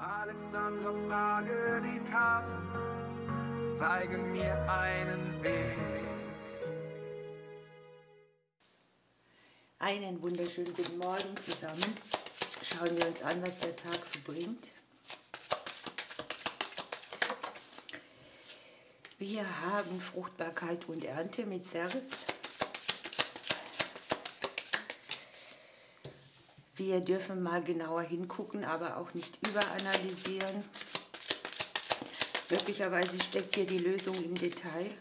Alexandra, frage die Karten, zeige mir einen Weg. Einen wunderschönen guten Morgen zusammen. Schauen wir uns an, was der Tag so bringt. Wir haben Fruchtbarkeit und Ernte mit Serz. Wir dürfen mal genauer hingucken, aber auch nicht überanalysieren. Möglicherweise steckt hier die Lösung im Detail.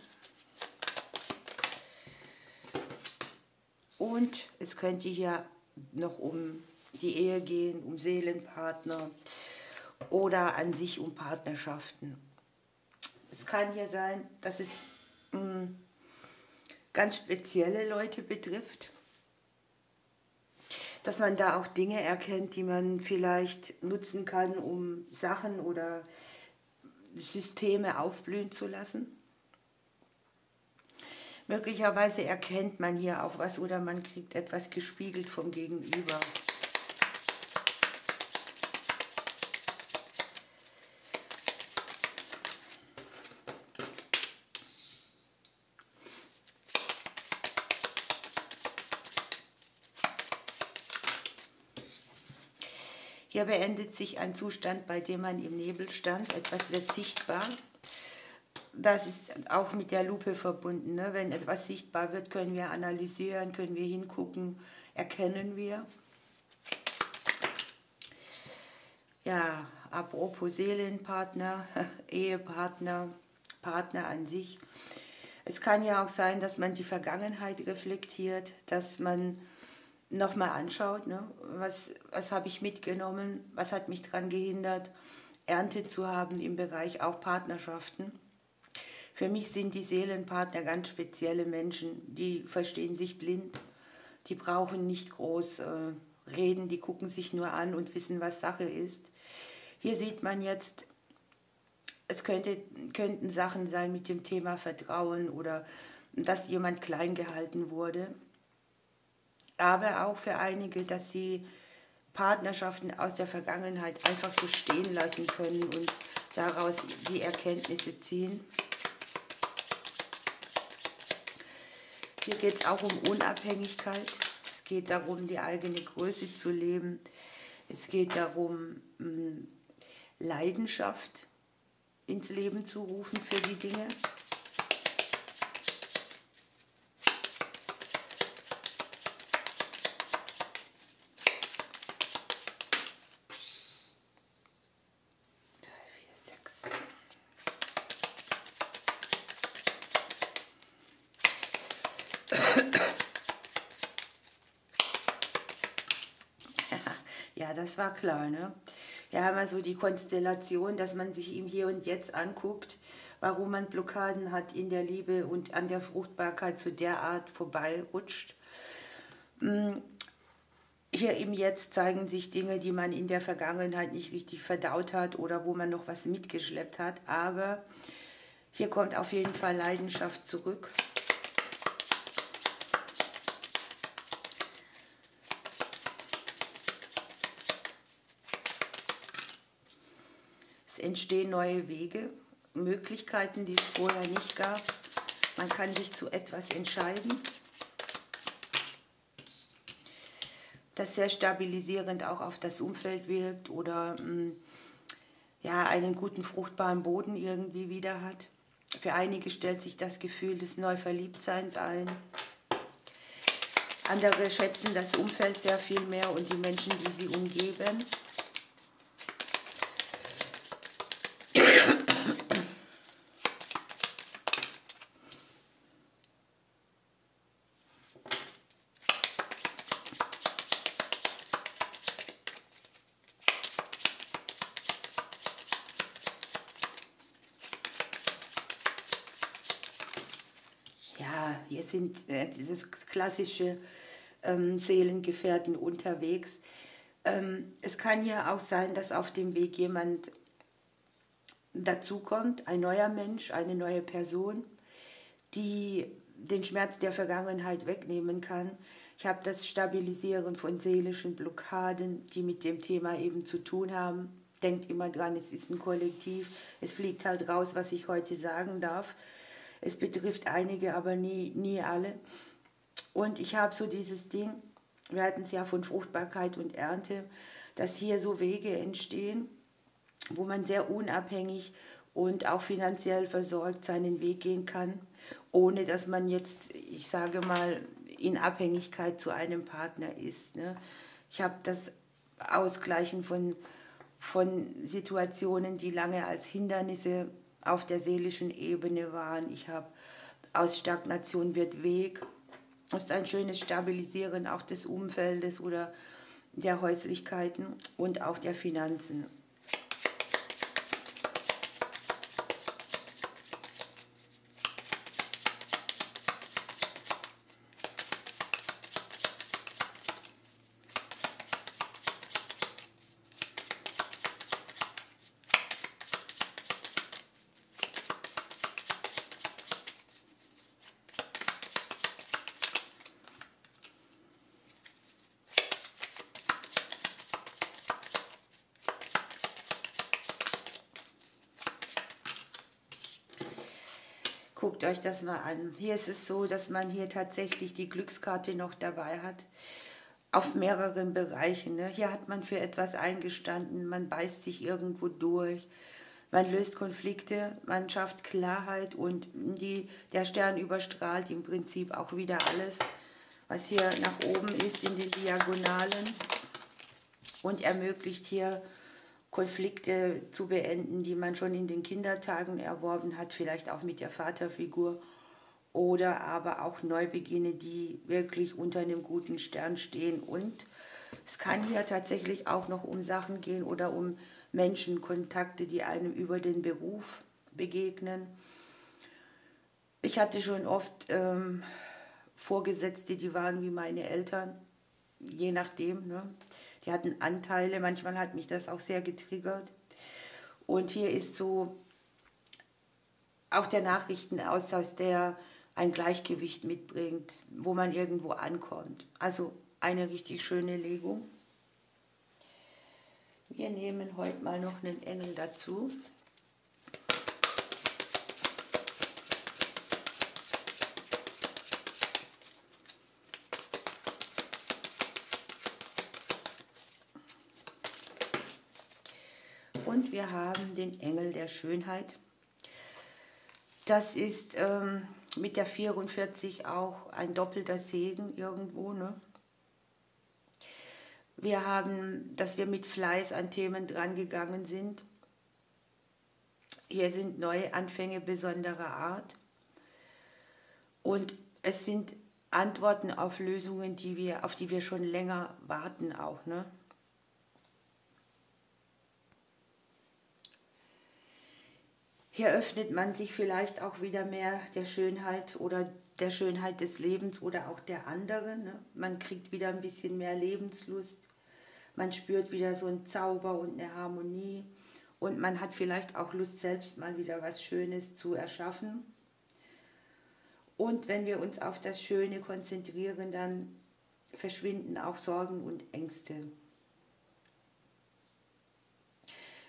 Und es könnte hier noch um die Ehe gehen, um Seelenpartner oder an sich um Partnerschaften. Es kann hier sein, dass es ganz spezielle Leute betrifft, dass man da auch Dinge erkennt, die man vielleicht nutzen kann, um Sachen oder Systeme aufblühen zu lassen. Möglicherweise erkennt man hier auch was oder man kriegt etwas gespiegelt vom Gegenüber. Hier beendet sich ein Zustand, bei dem man im Nebel stand. Etwas wird sichtbar. Das ist auch mit der Lupe verbunden. Ne? Wenn etwas sichtbar wird, können wir analysieren, können wir hingucken, erkennen wir. Ja, apropos Seelenpartner, Ehepartner, Partner an sich. Es kann ja auch sein, dass man die Vergangenheit reflektiert, dass man nochmal anschaut, ne? Was habe ich mitgenommen, was hat mich daran gehindert, Ernte zu haben im Bereich auch Partnerschaften. Für mich sind die Seelenpartner ganz spezielle Menschen, die verstehen sich blind, die brauchen nicht groß reden, die gucken sich nur an und wissen, was Sache ist. Hier sieht man jetzt, es könnten Sachen sein mit dem Thema Vertrauen oder dass jemand klein gehalten wurde. Aber auch für einige, dass sie Partnerschaften aus der Vergangenheit einfach so stehen lassen können und daraus die Erkenntnisse ziehen. Hier geht es auch um Unabhängigkeit. Es geht darum, die eigene Größe zu leben. Es geht darum, Leidenschaft ins Leben zu rufen für die Dinge. Ja, das war klar, ne? Wir haben also die Konstellation, dass man sich im Hier und Jetzt anguckt, warum man Blockaden hat in der Liebe und an der Fruchtbarkeit zu der Art vorbeirutscht. Hier im Jetzt zeigen sich Dinge, die man in der Vergangenheit nicht richtig verdaut hat oder wo man noch was mitgeschleppt hat, aber hier kommt auf jeden Fall Leidenschaft zurück. Es entstehen neue Wege, Möglichkeiten, die es vorher nicht gab. Man kann sich zu etwas entscheiden, das sehr stabilisierend auch auf das Umfeld wirkt oder ja, einen guten, fruchtbaren Boden irgendwie wieder hat. Für einige stellt sich das Gefühl des Neuverliebtseins ein. Andere schätzen das Umfeld sehr viel mehr und die Menschen, die sie umgeben. Ja, hier sind dieses klassische Seelengefährten unterwegs. Es kann ja auch sein, dass auf dem Weg jemand dazukommt, ein neuer Mensch, eine neue Person, die den Schmerz der Vergangenheit wegnehmen kann. Ich habe das Stabilisieren von seelischen Blockaden, die mit dem Thema eben zu tun haben. denkt immer dran, es ist ein Kollektiv. Es fliegt halt raus, was ich heute sagen darf. Es betrifft einige, aber nie alle. Und ich habe so dieses Ding, wir hatten es ja von Fruchtbarkeit und Ernte, dass hier so Wege entstehen, wo man sehr unabhängig und auch finanziell versorgt seinen Weg gehen kann, ohne dass man jetzt, ich sage mal, in Abhängigkeit zu einem Partner ist. Ne? Ich habe das Ausgleichen von Situationen, die lange als Hindernisse auf der seelischen Ebene waren. Ich habe aus Stagnation wird Weg. Das ist ein schönes Stabilisieren auch des Umfeldes oder der Häuslichkeiten und auch der Finanzen. Guckt euch das mal an. Hier ist es so, dass man hier tatsächlich die Glückskarte noch dabei hat, auf mehreren Bereichen. Ne? Hier hat man für etwas eingestanden, man beißt sich irgendwo durch, man löst Konflikte, man schafft Klarheit und der Stern überstrahlt im Prinzip auch wieder alles, was hier nach oben ist in den Diagonalen und ermöglicht hier Konflikte zu beenden, die man schon in den Kindertagen erworben hat, vielleicht auch mit der Vaterfigur oder aber auch Neubeginne, die wirklich unter einem guten Stern stehen. Und es kann hier tatsächlich auch noch um Sachen gehen oder um Menschenkontakte, die einem über den Beruf begegnen. Ich hatte schon oft Vorgesetzte, die waren wie meine Eltern, je nachdem, ne? Die hatten Anteile, manchmal hat mich das auch sehr getriggert. Und hier ist so auch der Nachrichtenaustausch, der ein Gleichgewicht mitbringt, wo man irgendwo ankommt. Also eine richtig schöne Legung. Wir nehmen heute mal noch einen Engel dazu. Und wir haben den Engel der Schönheit. Das ist mit der 44 auch ein doppelter Segen irgendwo. Ne? Wir haben, dass wir mit Fleiß an Themen drangegangen sind. Hier sind Neuanfänge besonderer Art. Und es sind Antworten auf Lösungen, auf die wir schon länger warten auch. Ne? Hier öffnet man sich vielleicht auch wieder mehr der Schönheit oder der Schönheit des Lebens oder auch der anderen. Ne? Man kriegt wieder ein bisschen mehr Lebenslust. Man spürt wieder so einen Zauber und eine Harmonie. Und man hat vielleicht auch Lust, selbst mal wieder was Schönes zu erschaffen. Und wenn wir uns auf das Schöne konzentrieren, dann verschwinden auch Sorgen und Ängste.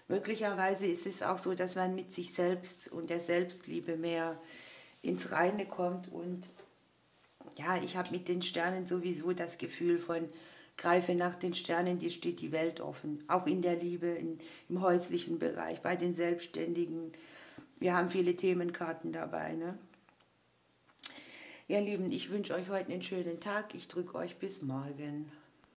Möglicherweise ist es auch so, dass man mit sich selbst und der Selbstliebe mehr ins Reine kommt. Und ja, ich habe mit den Sternen sowieso das Gefühl von, greife nach den Sternen, dir steht die Welt offen. Auch in der Liebe, im häuslichen Bereich, bei den Selbstständigen. Wir haben viele Themenkarten dabei. Ne? Ihr Lieben, ich wünsche euch heute einen schönen Tag. Ich drücke euch bis morgen.